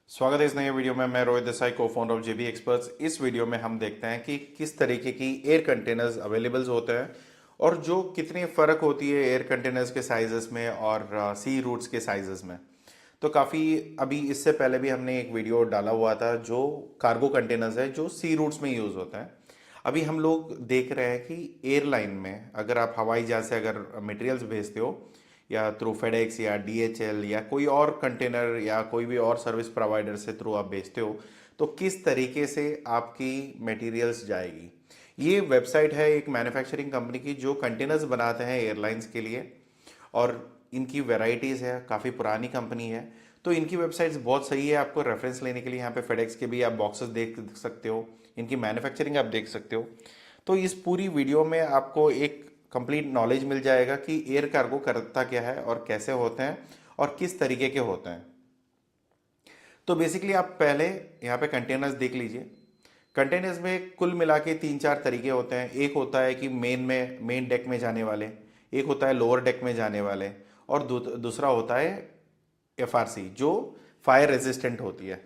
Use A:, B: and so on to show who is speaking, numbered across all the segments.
A: स्वागत है इस नए वीडियो में। मैं रोहित देसाई, को फाउंडर ऑफ जेबी एक्सपर्ट्स। इस वीडियो में हम देखते हैं कि किस तरीके की एयर कंटेनर्स अवेलेबल्स होते हैं और जो कितनी फ़र्क होती है एयर कंटेनर्स के साइजेस में और सी रूट्स के साइजेस में। तो काफ़ी अभी इससे पहले भी हमने एक वीडियो डाला हुआ था जो कार्गो कंटेनर्स है जो सी रूट्स में यूज़ होता है। अभी हम लोग देख रहे हैं कि एयरलाइन में अगर आप हवाई जहाज से अगर मटेरियल्स भेजते हो या थ्रू फेडेक्स या डीएचएल या कोई और कंटेनर या कोई भी और सर्विस प्रोवाइडर से थ्रू आप भेजते हो, तो किस तरीके से आपकी मटेरियल्स जाएगी। ये वेबसाइट है एक मैन्युफैक्चरिंग कंपनी की जो कंटेनर्स बनाते हैं एयरलाइंस के लिए, और इनकी वैरायटीज़ है, काफ़ी पुरानी कंपनी है। तो इनकी वेबसाइट्स बहुत सही है आपको रेफरेंस लेने के लिए। यहाँ पे फेडेक्स के भी आप बॉक्सेस देख सकते हो, इनकी मैन्युफैक्चरिंग आप देख सकते हो। तो इस पूरी वीडियो में आपको एक कंप्लीट नॉलेज मिल जाएगा कि एयर कार्गो करता क्या है और कैसे होते हैं और किस तरीके के होते हैं। तो बेसिकली आप पहले यहाँ पे कंटेनर्स देख लीजिए। कंटेनर्स में कुल मिला के तीन चार तरीके होते हैं। एक होता है कि मेन डेक में जाने वाले, एक होता है लोअर डेक में जाने वाले, और दूसरा होता है एफआरसी जो फायर रेजिस्टेंट होती है।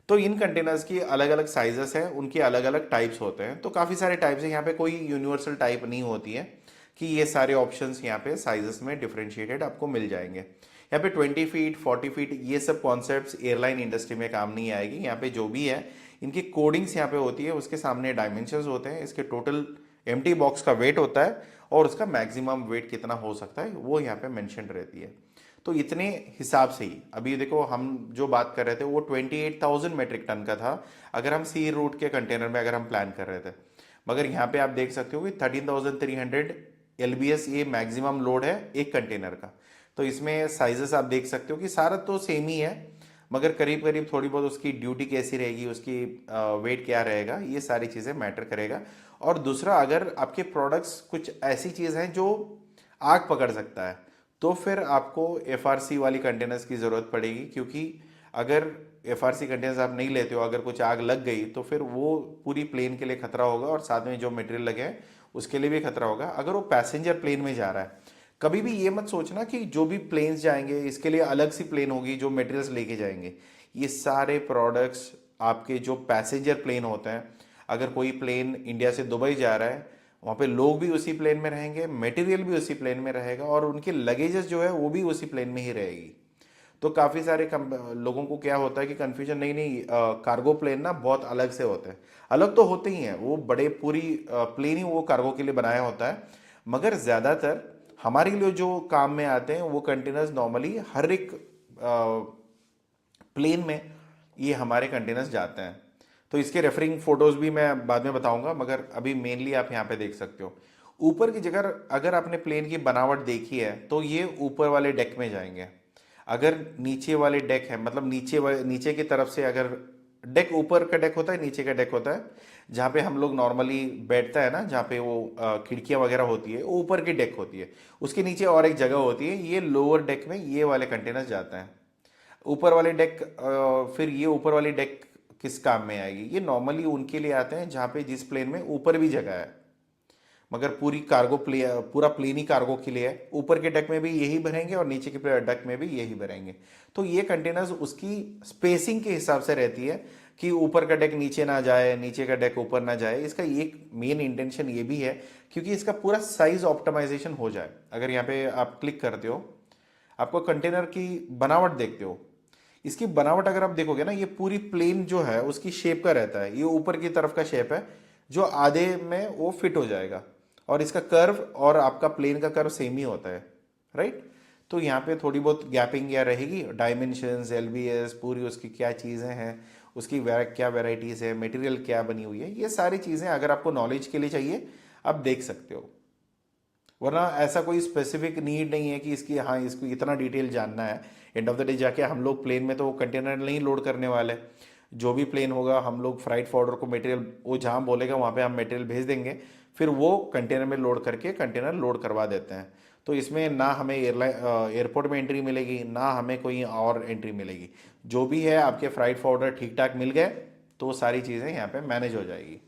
A: तो इन कंटेनर्स की अलग अलग साइजेस हैं, उनके अलग अलग टाइप्स होते हैं। तो काफ़ी सारे टाइप्स हैं, यहाँ पे कोई यूनिवर्सल टाइप नहीं होती है कि ये सारे ऑप्शंस यहाँ पे साइजेस में डिफरेंशिएटेड आपको मिल जाएंगे। यहाँ पे 20 फीट 40 फीट ये सब कॉन्सेप्ट्स एयरलाइन इंडस्ट्री में काम नहीं आएगी। यहाँ पे जो भी है इनकी कोडिंग्स यहाँ पे होती है, उसके सामने डायमेंशंस होते हैं, इसके टोटल एम्प्टी बॉक्स का वेट होता है और उसका मैक्सिमम वेट कितना हो सकता है वो यहाँ पे मेंशन रहती है। तो इतने हिसाब से ही अभी देखो हम जो बात कर रहे थे वो 28,000 मेट्रिक टन का था अगर हम सी रूट के कंटेनर में अगर हम प्लान कर रहे थे। मगर यहाँ पे आप देख सकते हो कि 13,300 एलबीएस ये मैक्सिमम लोड है एक कंटेनर का। तो इसमें साइजेस आप देख सकते हो कि सारा तो सेम ही है, मगर करीब करीब थोड़ी बहुत उसकी ड्यूटी कैसी रहेगी, उसकी वेट क्या रहेगा, ये सारी चीज़ें मैटर करेगा। और दूसरा, अगर आपके प्रोडक्ट्स कुछ ऐसी चीज़ हैं जो आग पकड़ सकता है तो फिर आपको एफआरसी वाली कंटेनर्स की ज़रूरत पड़ेगी, क्योंकि अगर एफआरसी कंटेनर्स आप नहीं लेते हो, अगर कुछ आग लग गई तो फिर वो पूरी प्लेन के लिए खतरा होगा और साथ में जो मटेरियल लगे हैं उसके लिए भी खतरा होगा। अगर वो पैसेंजर प्लेन में जा रहा है, कभी भी ये मत सोचना कि जो भी प्लेन्स जाएंगे इसके लिए अलग सी प्लेन होगी जो मटेरियल्स लेके जाएंगे। ये सारे प्रोडक्ट्स आपके जो पैसेंजर प्लेन होते हैं, अगर कोई प्लेन इंडिया से दुबई जा रहा है, वहाँ पे लोग भी उसी प्लेन में रहेंगे, मटेरियल भी उसी प्लेन में रहेगा और उनके लगेजेस जो है वो भी उसी प्लेन में ही रहेगी। तो काफ़ी सारे लोगों को क्या होता है कि कन्फ्यूजन, नहीं नहीं कार्गो प्लेन ना बहुत अलग से होते हैं। अलग तो होते ही हैं, वो बड़े पूरी प्लेन ही वो कार्गो के लिए बनाया होता है। मगर ज़्यादातर हमारे लिए जो काम में आते हैं वो कंटेनर्स नॉर्मली हर एक प्लेन में ये हमारे कंटेनर्स जाते हैं। तो इसके रेफरिंग फोटोज भी मैं बाद में बताऊंगा, मगर अभी मेनली आप यहाँ पे देख सकते हो ऊपर की जगह। अगर आपने प्लेन की बनावट देखी है तो ये ऊपर वाले डेक में जाएंगे। अगर नीचे वाले डेक है, मतलब नीचे की तरफ से, अगर डेक ऊपर का डेक होता है नीचे का डेक होता है, जहाँ पे हम लोग नॉर्मली बैठता है ना, जहाँ पे वो खिड़कियाँ वगैरह होती है, वो ऊपर की डेक होती है। उसके नीचे और एक जगह होती है, ये लोअर डेक में ये वाले कंटेनर्स जाते हैं। ऊपर वाले डेक, फिर ये ऊपर वाली डेक किस काम में आएगी, ये नॉर्मली उनके लिए आते हैं जहाँ पे जिस प्लेन में ऊपर भी जगह है। मगर पूरा प्लेन ही कार्गो के लिए है, ऊपर के डेक में भी यही भरेंगे और नीचे के डेक में भी यही भरेंगे। तो ये कंटेनर्स उसकी स्पेसिंग के हिसाब से रहती है कि ऊपर का डेक नीचे ना जाए, नीचे का डेक ऊपर ना जाए। इसका एक मेन इंटेंशन ये भी है क्योंकि इसका पूरा साइज ऑप्टिमाइजेशन हो जाए। अगर यहाँ पे आप क्लिक करते हो, आपको कंटेनर की बनावट देखते हो, इसकी बनावट अगर आप देखोगे ना, ये पूरी प्लेन जो है उसकी शेप का रहता है। ये ऊपर की तरफ का शेप है जो आधे में वो फिट हो जाएगा, और इसका कर्व और आपका प्लेन का कर्व सेम ही होता है, राइट। तो यहाँ पे थोड़ी बहुत गैपिंग या रहेगी, डायमेंशंस, एलबीएस, पूरी उसकी क्या चीज़ें हैं, उसकी क्या वेराइटीज़ है, मटेरियल क्या बनी हुई है, ये सारी चीज़ें अगर आपको नॉलेज के लिए चाहिए आप देख सकते हो। वरना ऐसा कोई स्पेसिफिक नीड नहीं है कि इसकी, हाँ इसको इतना डिटेल जानना है। एंड ऑफ द डे जाके हम लोग प्लेन में तो कंटेनर नहीं लोड करने वाले। जो भी प्लेन होगा हम लोग फ्राइट फॉरवर्डर को मटेरियल, वो जहाँ बोलेगा वहाँ पे हम मटेरियल भेज देंगे, फिर वो कंटेनर में लोड करके कंटेनर लोड करवा देते हैं। तो इसमें ना हमें एयरपोर्ट में एंट्री मिलेगी, ना हमें कोई और एंट्री मिलेगी। जो भी है आपके फ्राइट फॉरवर्डर ठीक ठाक मिल गए तो सारी चीज़ें यहाँ पे मैनेज हो जाएगी,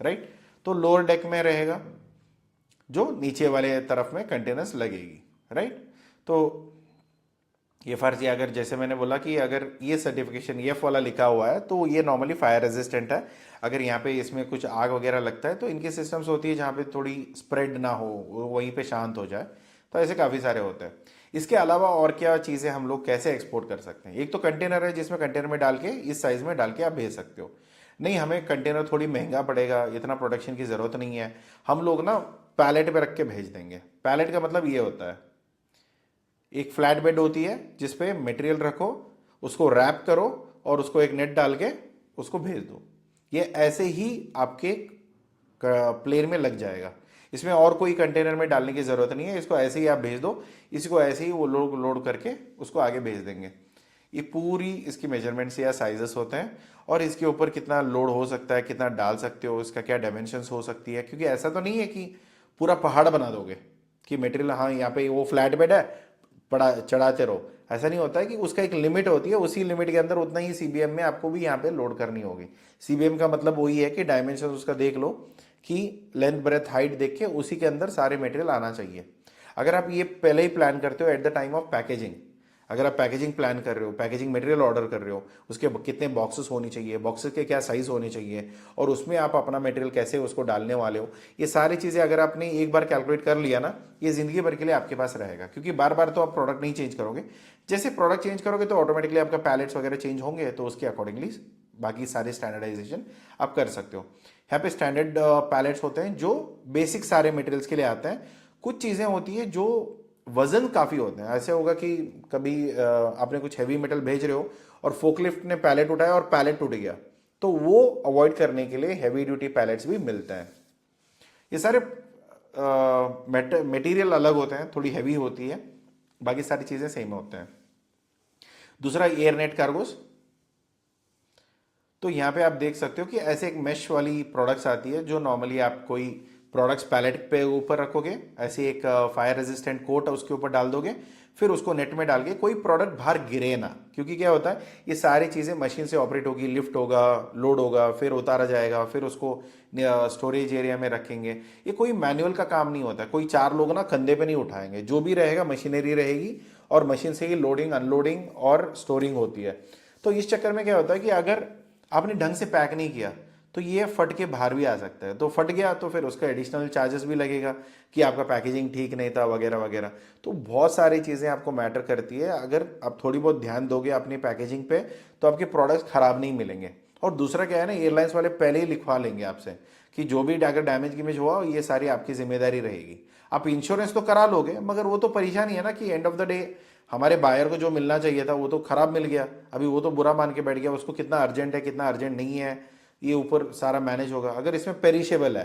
A: राइट। तो लोअर डेक में रहेगा जो नीचे वाले तरफ में कंटेनर्स लगेगी, राइट। तो FRC अगर जैसे मैंने बोला कि अगर ये सर्टिफिकेशन एफ वाला लिखा हुआ है तो ये नॉर्मली फायर रेजिस्टेंट है। अगर यहाँ पे इसमें कुछ आग वगैरह लगता है तो इनकी सिस्टम्स होती है जहाँ पे थोड़ी स्प्रेड ना हो, वो वहीं पे शांत हो जाए। तो ऐसे काफ़ी सारे होते हैं। इसके अलावा और क्या चीज़ें हम लोग कैसे एक्सपोर्ट कर सकते हैं? एक तो कंटेनर है जिसमें कंटेनर में डाल के इस साइज़ में डाल के आप भेज सकते हो। नहीं, हमें कंटेनर थोड़ी महंगा पड़ेगा, इतना प्रोडक्शन की ज़रूरत नहीं है, हम लोग ना पैलेट पे रख के भेज देंगे। पैलेट का मतलब ये होता है, एक फ्लैट बेड होती है जिसपे मटेरियल रखो, उसको रैप करो और उसको एक नेट डाल के उसको भेज दो। ये ऐसे ही आपके प्लेन में लग जाएगा। इसमें और कोई कंटेनर में डालने की ज़रूरत नहीं है, इसको ऐसे ही आप भेज दो, इसको ऐसे ही वो लोग लोड करके उसको आगे भेज देंगे। ये पूरी इसकी मेजरमेंट्स या साइजेस होते हैं और इसके ऊपर कितना लोड हो सकता है, कितना डाल सकते हो, इसका क्या डायमेंशंस हो सकती है। क्योंकि ऐसा तो नहीं है कि पूरा पहाड़ बना दोगे कि मटेरियल, हाँ यहाँ पे वो फ्लैट बेड है पड़ा चढ़ाते रहो, ऐसा नहीं होता है। कि उसका एक लिमिट होती है, उसी लिमिट के अंदर उतना ही सीबीएम में आपको भी यहाँ पे लोड करनी होगी। सीबीएम का मतलब वही है कि डायमेंशन उसका देख लो कि लेंथ ब्रेथ हाइट देख के उसी के अंदर सारे मटेरियल आना चाहिए। अगर आप ये पहले ही प्लान करते हो at the time of packaging, अगर आप पैकेजिंग प्लान कर रहे हो, पैकेजिंग मटेरियल ऑर्डर कर रहे हो, उसके कितने बॉक्सेस होनी चाहिए, बॉक्सेस के क्या साइज होने चाहिए और उसमें आप अपना मटेरियल कैसे उसको डालने वाले हो, ये सारी चीज़ें अगर आपने एक बार कैलकुलेट कर लिया ना, ये ज़िंदगी भर के लिए आपके पास रहेगा। क्योंकि बार बार तो आप प्रोडक्ट नहीं चेंज करोगे, जैसे प्रोडक्ट चेंज करोगे तो ऑटोमेटिकली आपका पैलेट्स वगैरह चेंज होंगे, तो उसके अकॉर्डिंगली बाकी सारे स्टैंडर्डाइजेशन आप कर सकते हो। यहाँ पे स्टैंडर्ड पैलेट्स होते हैं जो बेसिक सारे मटेरियल्स के लिए आते हैं। कुछ चीज़ें होती है जो वजन काफ़ी होते हैं। ऐसे होगा कि कभी आपने कुछ हैवी मेटल भेज रहे हो और फोकलिफ्ट ने पैलेट उठाया और पैलेट टूट गया, तो वो अवॉइड करने के लिए हैवी ड्यूटी पैलेट्स भी मिलते हैं। ये सारे मटेरियल अलग होते हैं, थोड़ी हैवी होती है, बाकी सारी चीज़ें सेम होते हैं। दूसरा एयर नेट कार्गोस, तो यहाँ पे आप देख सकते हो कि ऐसे एक मेश वाली प्रोडक्ट्स आती है जो नॉर्मली आप कोई प्रोडक्ट्स पैलेट पे ऊपर रखोगे, ऐसे एक फायर रेजिस्टेंट कोट उसके ऊपर डाल दोगे, फिर उसको नेट में डाल के कोई प्रोडक्ट बाहर गिरे ना। क्योंकि क्या होता है, ये सारी चीज़ें मशीन से ऑपरेट होगी, लिफ्ट होगा, लोड होगा, फिर उतारा जाएगा, फिर उसको स्टोरेज एरिया में रखेंगे। ये कोई मैनुअल का काम नहीं होता है, कोई चार लोग ना कंधे पे नहीं उठाएंगे, जो भी रहेगा मशीनरी रहेगी और मशीन से ही लोडिंग अनलोडिंग और स्टोरिंग होती है। तो इस चक्कर में क्या होता है कि अगर आपने ढंग से पैक नहीं किया तो ये फट के बाहर भी आ सकता है। तो फट गया तो फिर उसका एडिशनल चार्जेस भी लगेगा कि आपका पैकेजिंग ठीक नहीं था वगैरह वगैरह। तो बहुत सारी चीज़ें आपको मैटर करती है। अगर आप थोड़ी बहुत ध्यान दोगे अपनी पैकेजिंग पे तो आपके प्रोडक्ट्स खराब नहीं मिलेंगे। और दूसरा क्या है ना, एयरलाइंस वाले पहले ही लिखवा लेंगे आपसे कि जो भी अगर डैमेज इमेज हुआ ये सारी आपकी जिम्मेदारी रहेगी। आप इंश्योरेंस तो करा लोगे, मगर वो तो परेशानी है ना कि एंड ऑफ द डे हमारे बायर को जो मिलना चाहिए था वो तो खराब मिल गया। अभी वो तो बुरा मान के बैठ गया, उसको कितना अर्जेंट है कितना अर्जेंट नहीं है ये ऊपर सारा मैनेज होगा। अगर इसमें पेरिशेबल है,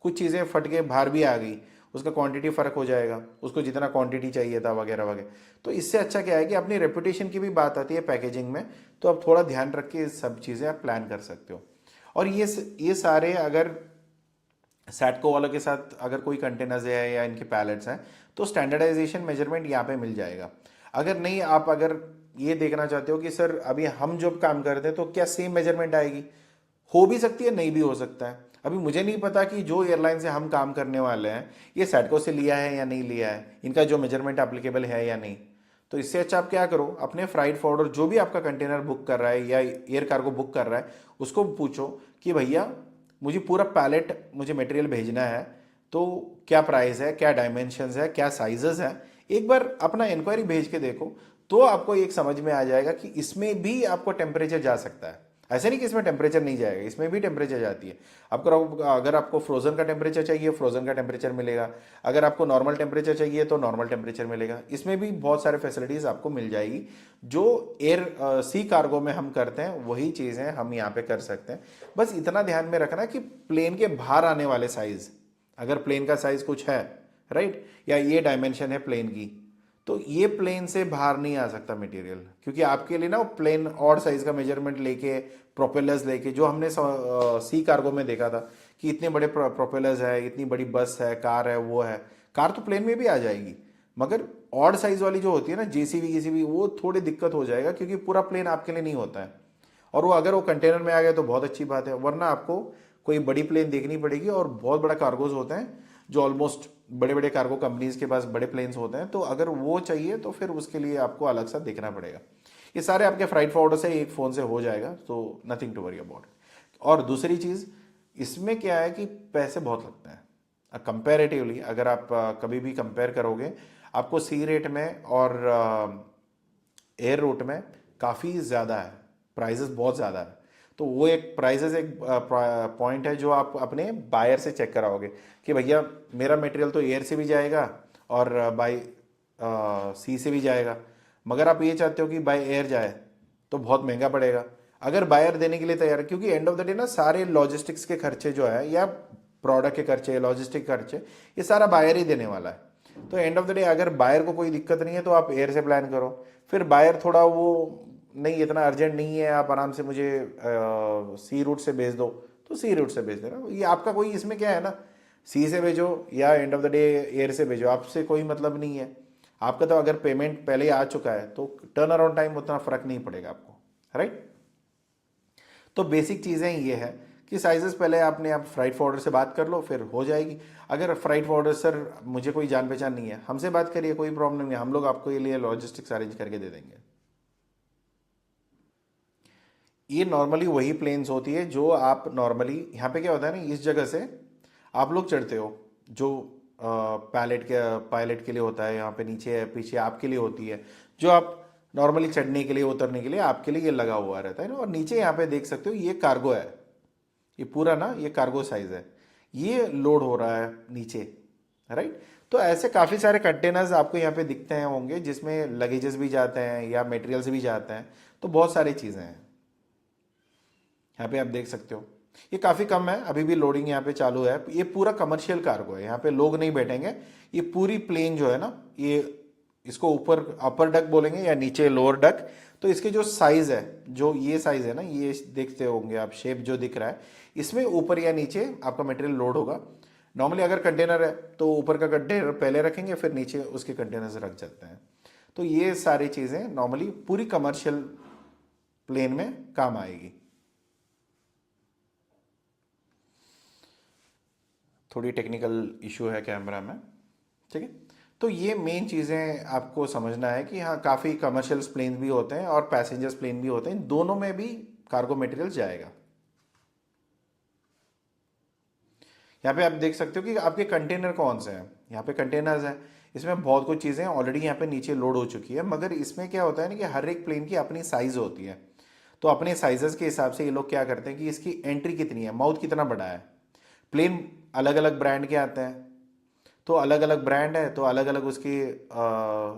A: कुछ चीज़ें फट के बाहर भी आ गई, उसका क्वांटिटी फ़र्क हो जाएगा, उसको जितना क्वांटिटी चाहिए था वगैरह वगैरह। तो इससे अच्छा क्या है कि अपनी रेपुटेशन की भी बात आती है पैकेजिंग में, तो आप थोड़ा ध्यान रख के सब चीज़ें आप प्लान कर सकते हो। और ये सारे अगर सैटको वालों के साथ अगर कोई कंटेनर्स है या इनके पैलेट्स हैं तो स्टैंडर्डाइजेशन मेजरमेंट यहाँ पे मिल जाएगा। अगर नहीं, आप अगर ये देखना चाहते हो कि सर अभी हम जब काम करते हैं तो क्या सेम मेजरमेंट आएगी, हो भी सकती है नहीं भी हो सकता है। अभी मुझे नहीं पता कि जो एयरलाइन से हम काम करने वाले हैं ये सैटको से लिया है या नहीं लिया है, इनका जो मेजरमेंट एप्लीकेबल है या नहीं। तो इससे अच्छा आप क्या करो, अपने फ्राइट फॉरवर्डर जो भी आपका कंटेनर बुक कर रहा है या एयर कार्गो बुक कर रहा है उसको पूछो कि भैया मुझे पूरा पैलेट मुझे मटेरियल भेजना है, तो क्या प्राइस है, क्या डायमेंशंस है, क्या साइजेस है। एक बार अपना इंक्वायरी भेज के देखो तो आपको एक समझ में आ जाएगा कि इसमें भी आपको टेम्परेचर जा सकता है। ऐसे नहीं कि इसमें टेम्परेचर नहीं जाएगा, इसमें भी टेम्परेचर जाती है। आपको अगर आपको फ्रोजन का टेम्परेचर चाहिए फ्रोजन का टेम्परेचर मिलेगा, अगर आपको नॉर्मल टेम्परेचर चाहिए तो नॉर्मल टेम्परेचर मिलेगा। इसमें भी बहुत सारे फैसिलिटीज़ आपको मिल जाएगी। जो एयर सी कार्गो में हम करते हैं वही चीज़ें हम यहाँ पे कर सकते हैं। बस इतना ध्यान में रखना कि प्लेन के बाहर आने वाले साइज़, अगर प्लेन का साइज़ कुछ है राइट, या ये डायमेंशन है प्लेन की, तो ये प्लेन से बाहर नहीं आ सकता मटेरियल। क्योंकि आपके लिए ना वो प्लेन और साइज का मेजरमेंट लेके प्रोपेलर्स लेके, जो हमने सी कार्गो में देखा था कि इतने बड़े प्रोपेलर्स है, इतनी बड़ी बस है, कार है, वो है, कार तो प्लेन में भी आ जाएगी, मगर ऑड साइज वाली जो होती है ना जेसीबी वो थोड़ी दिक्कत हो जाएगा क्योंकि पूरा प्लेन आपके लिए नहीं होता है। और वो अगर वो कंटेनर में आ गया तो बहुत अच्छी बात है, वरना आपको कोई बड़ी प्लेन देखनी पड़ेगी। और बहुत बड़ा कार्गोज होते हैं जो ऑलमोस्ट बड़े बड़े कार्गो कंपनीज के पास बड़े प्लेन्स होते हैं, तो अगर वो चाहिए तो फिर उसके लिए आपको अलग सा देखना पड़ेगा। ये सारे आपके फ्राइट फॉरवर्डर से एक फ़ोन से हो जाएगा, तो नथिंग टू वरी अबाउट। और दूसरी चीज़ इसमें क्या है कि पैसे बहुत लगते हैं कंपैरेटिवली। अगर आप कभी भी कंपेयर करोगे, आपको सी रेट में और एयर रूट में काफ़ी ज़्यादा है, प्राइजेस बहुत ज़्यादा है। तो वो एक प्राइजेस एक पॉइंट है जो आप अपने बायर से चेक कराओगे कि भैया मेरा मटेरियल तो एयर से भी जाएगा और बाई सी से भी जाएगा, मगर आप ये चाहते हो कि बाय एयर जाए तो बहुत महंगा पड़ेगा। अगर बायर देने के लिए तैयार है, क्योंकि एंड ऑफ द डे ना सारे लॉजिस्टिक्स के खर्चे जो है या प्रोडक्ट के खर्चे, लॉजिस्टिक खर्चे, ये सारा बायर ही देने वाला है। तो एंड ऑफ द डे अगर बायर को कोई दिक्कत नहीं है तो आप एयर से प्लान करो। फिर बायर थोड़ा वो नहीं, इतना अर्जेंट नहीं है, आप आराम से मुझे सी रूट से भेज दो तो सी रूट से भेज देना। ये आपका कोई इसमें क्या है ना, सी से भेजो या end of the day air से भेजो, आपसे कोई मतलब नहीं है। आपका तो अगर पेमेंट पहले ही आ चुका है तो टर्न अराउंड टाइम उतना फर्क नहीं पड़ेगा आपको, राइट। तो बेसिक चीज़ें ये है कि साइजेस पहले आपने आप फ्राइट फॉरवर्डर से बात कर लो, फिर हो जाएगी। अगर फ्राइट फॉरवर्डर सर मुझे कोई जान पहचान नहीं है, हमसे बात करिए, कोई प्रॉब्लम नहीं है, हम लोग आपको ये लिए लॉजिस्टिक्स अरेंज करके दे देंगे। ये नॉर्मली वही प्लेन्स होती है जो आप नॉर्मली यहाँ पे क्या होता है ना, इस जगह से आप लोग चढ़ते हो जो पायलट के लिए होता है, यहाँ पे नीचे है, पीछे आपके लिए होती है, जो आप नॉर्मली चढ़ने के लिए उतरने के लिए आपके लिए ये लगा हुआ रहता है ना। और नीचे यहाँ पे देख सकते हो ये कार्गो है, ये पूरा ना ये कार्गो साइज है, ये लोड हो रहा है नीचे, राइट। तो ऐसे काफ़ी सारे कंटेनर्स आपको यहाँ पे दिखते हैं होंगे जिसमें लगेजेस भी जाते हैं या मटेरियल्स भी जाते हैं, तो बहुत सारी चीज़ें हैं यहाँ पे आप देख सकते हो। ये काफ़ी कम है, अभी भी लोडिंग यहाँ पे चालू है। ये पूरा कमर्शियल कार्गो है, यहाँ पे लोग नहीं बैठेंगे। ये पूरी प्लेन जो है ना, ये इसको ऊपर अपर डक बोलेंगे या नीचे लोअर डक। तो इसके जो साइज़ है, जो ये साइज़ है ना, ये देखते होंगे आप, शेप जो दिख रहा है, इसमें ऊपर या नीचे आपका मटेरियल लोड होगा। नॉर्मली अगर कंटेनर है तो ऊपर का कंटेनर पहले रखेंगे, फिर नीचे उसके कंटेनर्स रख जाते हैं। तो ये सारी चीज़ें नॉर्मली पूरी कमर्शियल प्लेन में काम आएगी। थोड़ी टेक्निकल इशू है कैमरा में, ठीक है। तो ये मेन चीज़ें आपको समझना है कि हाँ, काफ़ी कमर्शियल प्लेन भी होते हैं और पैसेंजर्स प्लेन भी होते हैं, दोनों में भी कार्गो मटेरियल जाएगा। यहाँ पे आप देख सकते हो कि आपके कंटेनर कौन से हैं। यहाँ पे कंटेनर्स हैं, इसमें बहुत कुछ चीज़ें ऑलरेडी यहाँ पे नीचे लोड हो चुकी है, मगर इसमें क्या होता है ना कि हर एक प्लेन की अपनी साइज़ होती है। तो अपने साइजेस के हिसाब से ये लोग क्या करते हैं कि इसकी एंट्री कितनी है, माउथ कितना बड़ा है। प्लेन अलग अलग ब्रांड के आते हैं, तो अलग अलग ब्रांड है तो अलग अलग उसके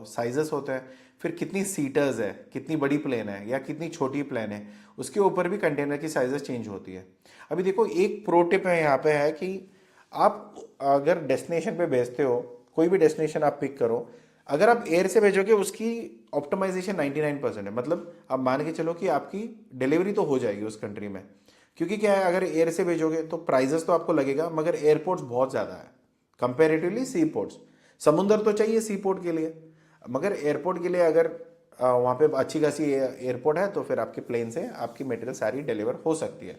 A: साइजेस होते हैं। फिर कितनी सीटर्स है, कितनी बड़ी प्लेन है या कितनी छोटी प्लेन है, उसके ऊपर भी कंटेनर की साइजेस चेंज होती है। अभी देखो एक प्रो टिप है यहाँ पे है कि आप अगर डेस्टिनेशन पे भेजते हो, कोई भी डेस्टिनेशन आप पिक करो, अगर आप एयर से भेजोगे उसकी ऑप्टिमाइजेशन 99% है। मतलब आप मान के चलो कि आपकी डिलीवरी तो हो जाएगी उस कंट्री में, क्योंकि क्या है, अगर एयर से भेजोगे तो प्राइजेस तो आपको लगेगा, मगर एयरपोर्ट्स बहुत ज़्यादा है कंपेरेटिवली सी पोर्ट्स। समुंदर तो चाहिए सी पोर्ट के लिए, मगर एयरपोर्ट के लिए अगर वहाँ पे अच्छी खासी एयरपोर्ट है तो फिर आपके प्लेन से आपकी मटेरियल सारी डिलीवर हो सकती है।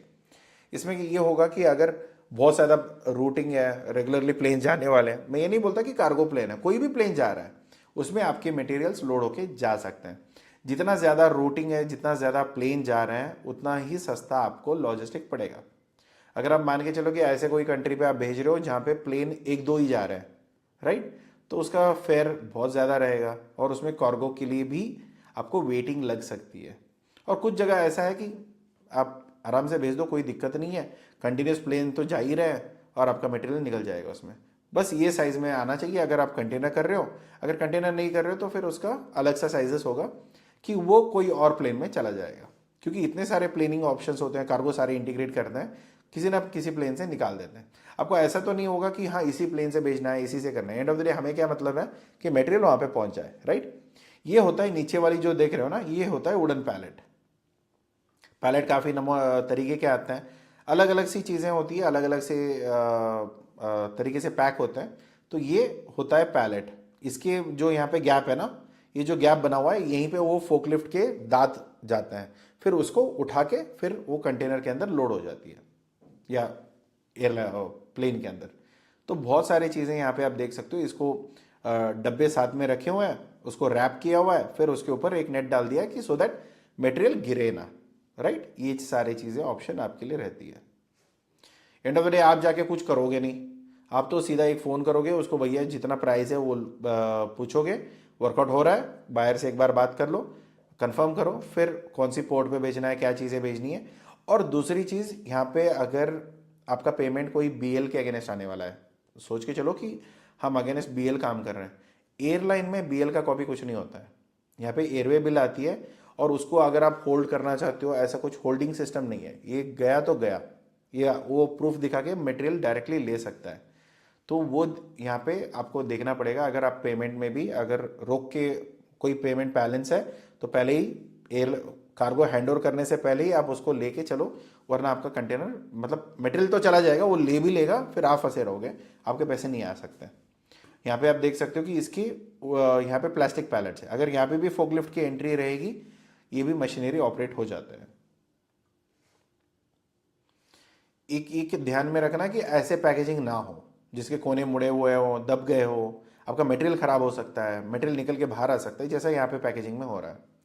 A: इसमें ये होगा कि अगर बहुत ज़्यादा रूटिंग है, रेगुलरली प्लेन जाने वाले हैं, मैं ये नहीं बोलता कि कार्गो प्लेन है, कोई भी प्लेन जा रहा है उसमें आपके मटेरियल्स लोड होके जा सकते हैं। जितना ज़्यादा रूटिंग है, जितना ज़्यादा प्लेन जा रहे हैं, उतना ही सस्ता आपको लॉजिस्टिक पड़ेगा। अगर आप मान के चलो कि ऐसे कोई कंट्री पे आप भेज रहे हो जहाँ पे प्लेन एक दो ही जा रहे हैं, राइट, तो उसका फेयर बहुत ज़्यादा रहेगा और उसमें कार्गो के लिए भी आपको वेटिंग लग सकती है। और कुछ जगह ऐसा है कि आप आराम से भेज दो, कोई दिक्कत नहीं है, कंटिन्यूस प्लेन तो जा ही रहे हैं और आपका मटेरियल निकल जाएगा उसमें। बस ये साइज़ में आना चाहिए अगर आप कंटेनर कर रहे हो। अगर कंटेनर नहीं कर रहे हो तो फिर उसका अलग सा साइजेस होगा कि वो कोई और प्लेन में चला जाएगा, क्योंकि इतने सारे प्लेनिंग ऑप्शंस होते हैं, कार्गो सारे इंटीग्रेट करते हैं, किसी ना किसी प्लेन से निकाल देते हैं। आपको ऐसा तो नहीं होगा कि हाँ इसी प्लेन से भेजना है, इसी से करना है। एंड ऑफ द डे हमें क्या मतलब है कि मटेरियल वहाँ पे पहुँच जाए, राइट। ये होता है नीचे वाली जो देख रहे हो ना, ये होता है वुडन पैलेट। पैलेट काफ़ी तरीके के आते हैं, अलग अलग सी चीज़ें होती है, अलग अलग से तरीके से पैक होते हैं। तो ये होता है पैलेट। इसके जो यहाँ पे गैप है ना, ये जो गैप बना हुआ है, यहीं पे वो फोकलिफ्ट के दांत जाते हैं, फिर उसको उठा के फिर वो कंटेनर के अंदर लोड हो जाती है या एयर प्लेन के अंदर। तो बहुत सारी चीज़ें यहाँ पे आप देख सकते हो। इसको डब्बे साथ में रखे हुए हैं, उसको रैप किया हुआ है, फिर उसके ऊपर एक नेट डाल दिया है कि सो दैट मटेरियल गिरे ना, राइट। ये सारी चीज़ें ऑप्शन आपके लिए रहती है। एंड ऑफ द डे आप जाके कुछ करोगे नहीं, आप तो सीधा एक फ़ोन करोगे उसको, भैया जितना प्राइस है वो पूछोगे, वर्कआउट हो रहा है, बायर से एक बार बात कर लो, कंफर्म करो, फिर कौन सी पोर्ट पे भेजना है, क्या चीज़ें भेजनी है। और दूसरी चीज़ यहाँ पे, अगर आपका पेमेंट कोई बीएल के अगेंस्ट आने वाला है, सोच के चलो कि हम अगेंस्ट बीएल काम कर रहे हैं, एयरलाइन में बीएल का कॉपी कुछ नहीं होता है। यहाँ पे एयरवे बिल आती है और उसको अगर आप होल्ड करना चाहते हो, ऐसा कुछ होल्डिंग सिस्टम नहीं है, ये गया तो गया, ये वो प्रूफ दिखा के मटेरियल डायरेक्टली ले सकता है। तो वो यहाँ पे आपको देखना पड़ेगा। अगर आप पेमेंट में भी अगर रोक के कोई पेमेंट बैलेंस है तो पहले ही एयर कार्गो हैंड ओवर करने से पहले ही आप उसको लेके चलो, वरना आपका कंटेनर मतलब मटेरियल तो चला जाएगा, वो ले भी लेगा, फिर आप फंसे रहोगे, आपके पैसे नहीं आ सकते। यहाँ पे आप देख सकते हो कि इसकी यहाँ पे प्लास्टिक पैलेट्स है, अगर यहाँ पे भी फोकलिफ्ट की एंट्री रहेगी, ये भी मशीनरी ऑपरेट हो जाते हैं। एक ध्यान में रखना कि ऐसे पैकेजिंग ना हो जिसके कोने मुड़े हुए हो, दब गए हो, आपका मटेरियल खराब हो सकता है, मटेरियल निकल के बाहर आ सकता है, जैसा यहाँ पे पैकेजिंग में हो रहा है।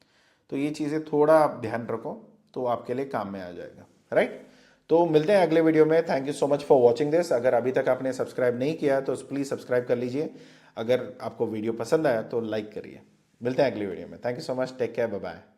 A: तो ये चीज़ें थोड़ा आप ध्यान रखो तो आपके लिए काम में आ जाएगा, राइट। तो मिलते हैं अगले वीडियो में। Thank you so much for watching this. अगर अभी तक आपने सब्सक्राइब नहीं किया तो प्लीज़ सब्सक्राइब कर लीजिए। अगर आपको वीडियो पसंद आया तो लाइक करिए। मिलते हैं अगली वीडियो में। Thank you so much, take care, bye bye.